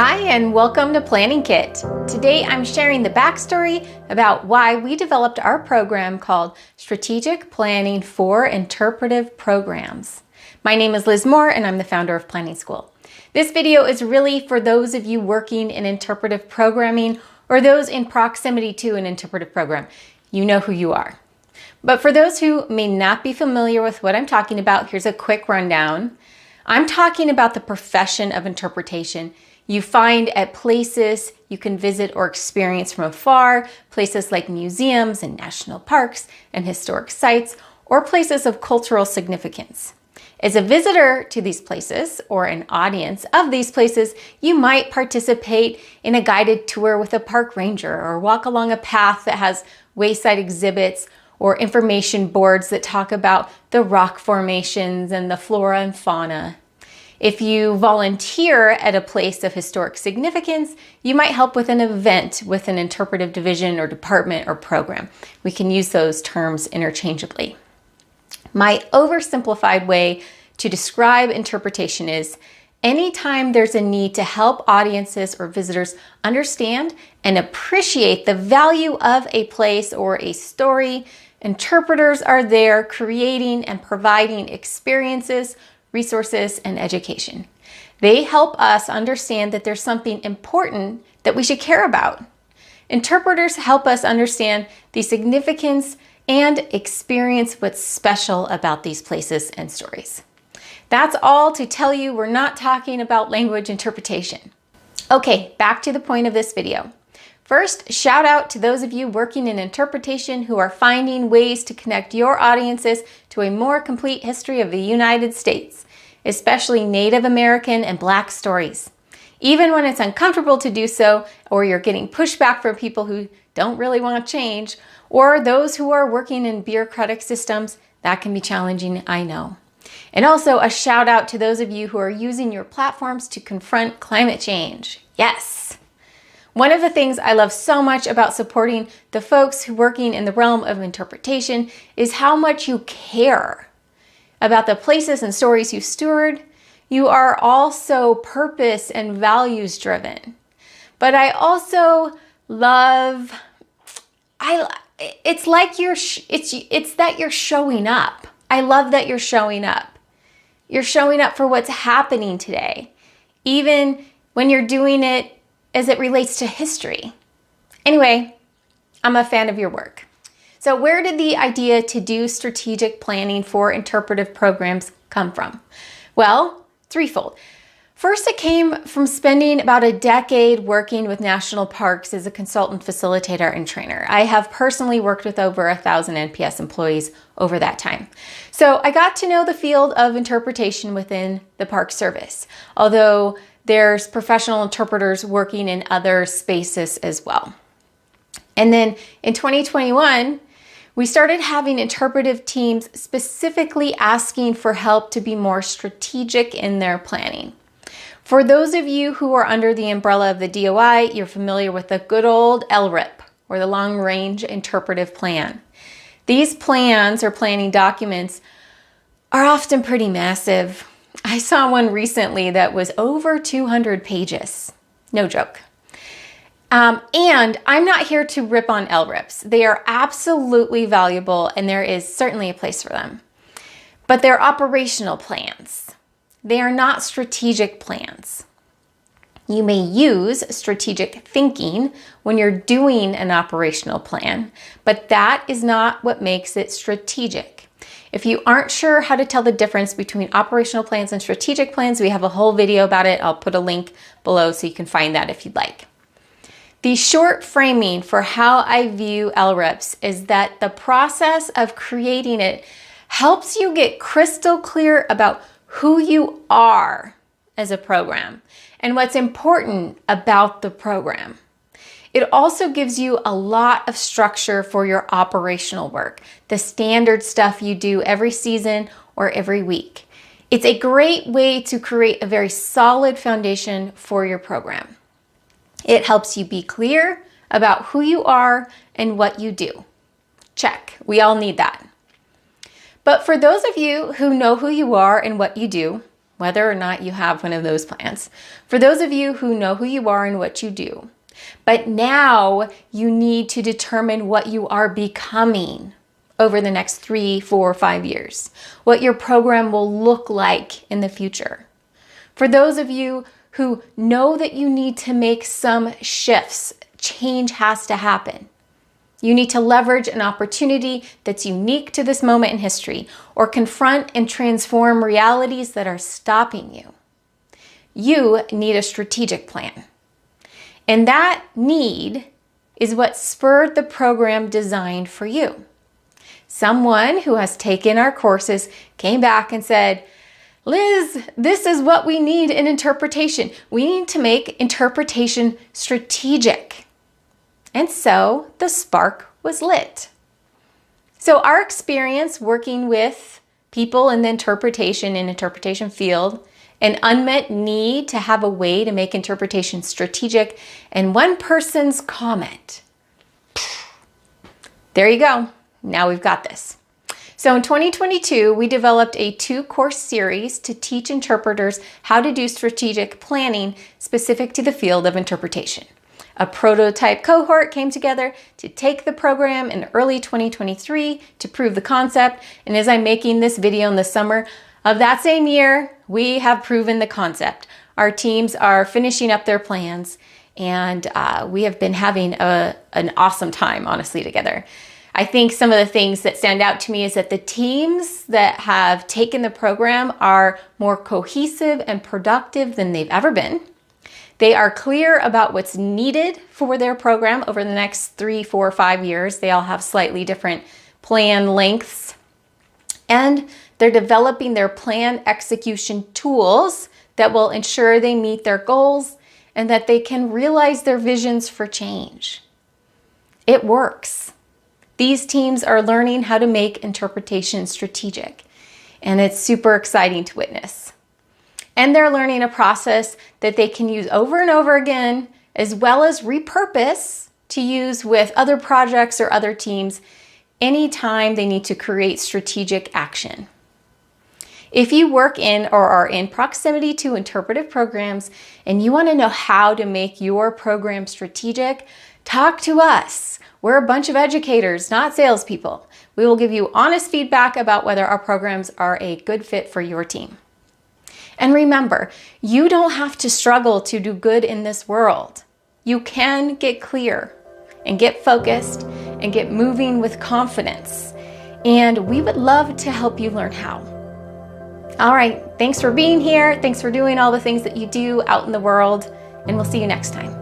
Hi and welcome to Planning Kit. Today I'm sharing the backstory about why we developed our program called Strategic Planning for Interpretive Programs. My name is Liz Moore and I'm the founder of Planning School. This video is really for those of you working in interpretive programming or those in proximity to an interpretive program. You know who you are. But for those who may not be familiar with what I'm talking about, here's a quick rundown. I'm talking about the profession of interpretation you find at places you can visit or experience from afar, places like museums and national parks and historic sites, or places of cultural significance. As a visitor to these places or an audience of these places, you might participate in a guided tour with a park ranger or walk along a path that has wayside exhibits or information boards that talk about the rock formations and the flora and fauna. If you volunteer at a place of historic significance, you might help with an event with an interpretive division or department or program. We can use those terms interchangeably. My oversimplified way to describe interpretation is anytime there's a need to help audiences or visitors understand and appreciate the value of a place or a story, interpreters are there creating and providing experiences, resources, and education. They help us understand that there's something important that we should care about. Interpreters help us understand the significance and experience what's special about these places and stories. That's all to tell you we're not talking about language interpretation. Okay, back to the point of this video. First, shout out to those of you working in interpretation who are finding ways to connect your audiences to a more complete history of the United States, especially Native American and Black stories. Even when it's uncomfortable to do so, or you're getting pushback from people who don't really want to change, or those who are working in bureaucratic systems, that can be challenging, I know. And also a shout out to those of you who are using your platforms to confront climate change. Yes! One of the things I love so much about supporting the folks who are working in the realm of interpretation is how much you care about the places and stories you steward. You are also purpose and values driven. But I also love, it's like it's that you're showing up. I love that you're showing up. You're showing up for what's happening today, even when you're doing it as it relates to history. Anyway, I'm a fan of your work. So where did the idea to do strategic planning for interpretive programs come from? Well, threefold. First, it came from spending about a decade working with national parks as a consultant, facilitator, and trainer. I have personally worked with over 1,000 NPS employees over that time. So I got to know the field of interpretation within the Park Service, although there's professional interpreters working in other spaces as well. And then in 2021, we started having interpretive teams specifically asking for help to be more strategic in their planning. For those of you who are under the umbrella of the DOI, you're familiar with the good old LRIP, or the Long Range Interpretive Plan. These plans or planning documents are often pretty massive. I saw one recently that was over 200 pages. No joke. And I'm not here to rip on LRIPs. They are absolutely valuable and there is certainly a place for them. But they're operational plans. They are not strategic plans. You may use strategic thinking when you're doing an operational plan, but that is not what makes it strategic. If you aren't sure how to tell the difference between operational plans and strategic plans, we have a whole video about it. I'll put a link below so you can find that if you'd like. The short framing for how I view LRIPs is that the process of creating it helps you get crystal clear about who you are as a program and what's important about the program. It also gives you a lot of structure for your operational work, the standard stuff you do every season or every week. It's a great way to create a very solid foundation for your program. It helps you be clear about who you are and what you do. Check, we all need that. But for those of you who know who you are and what you do, whether or not you have one of those plans. For those of you who know who you are and what you do, but now you need to determine what you are becoming over the next 3, 4, 5 years, what your program will look like in the future. For those of you who know that you need to make some shifts, change has to happen. You need to leverage an opportunity that's unique to this moment in history, or confront and transform realities that are stopping you. You need a strategic plan. And that need is what spurred the program designed for you. Someone who has taken our courses came back and said, Liz, this is what we need in interpretation. We need to make interpretation strategic. And so the spark was lit. So our experience working with people in the interpretation field, an unmet need to have a way to make interpretation strategic, and one person's comment. There you go. Now we've got this. So in 2022, we developed a 2-course series to teach interpreters how to do strategic planning specific to the field of interpretation. A prototype cohort came together to take the program in early 2023 to prove the concept. And as I'm making this video in the summer of that same year, we have proven the concept. Our teams are finishing up their plans, and we have been having an awesome time, honestly, together. I think some of the things that stand out to me is that the teams that have taken the program are more cohesive and productive than they've ever been. They are clear about what's needed for their program over the next 3, 4, 5 years. They all have slightly different plan lengths. And they're developing their plan execution tools that will ensure they meet their goals and that they can realize their visions for change. It works. These teams are learning how to make interpretation strategic, and it's super exciting to witness. And they're learning a process that they can use over and over again, as well as repurpose to use with other projects or other teams anytime they need to create strategic action. If you work in or are in proximity to interpretive programs and you want to know how to make your program strategic, talk to us. We're a bunch of educators, not salespeople. We will give you honest feedback about whether our programs are a good fit for your team. And remember, you don't have to struggle to do good in this world. You can get clear and get focused and get moving with confidence. And we would love to help you learn how. All right, thanks for being here. Thanks for doing all the things that you do out in the world, and we'll see you next time.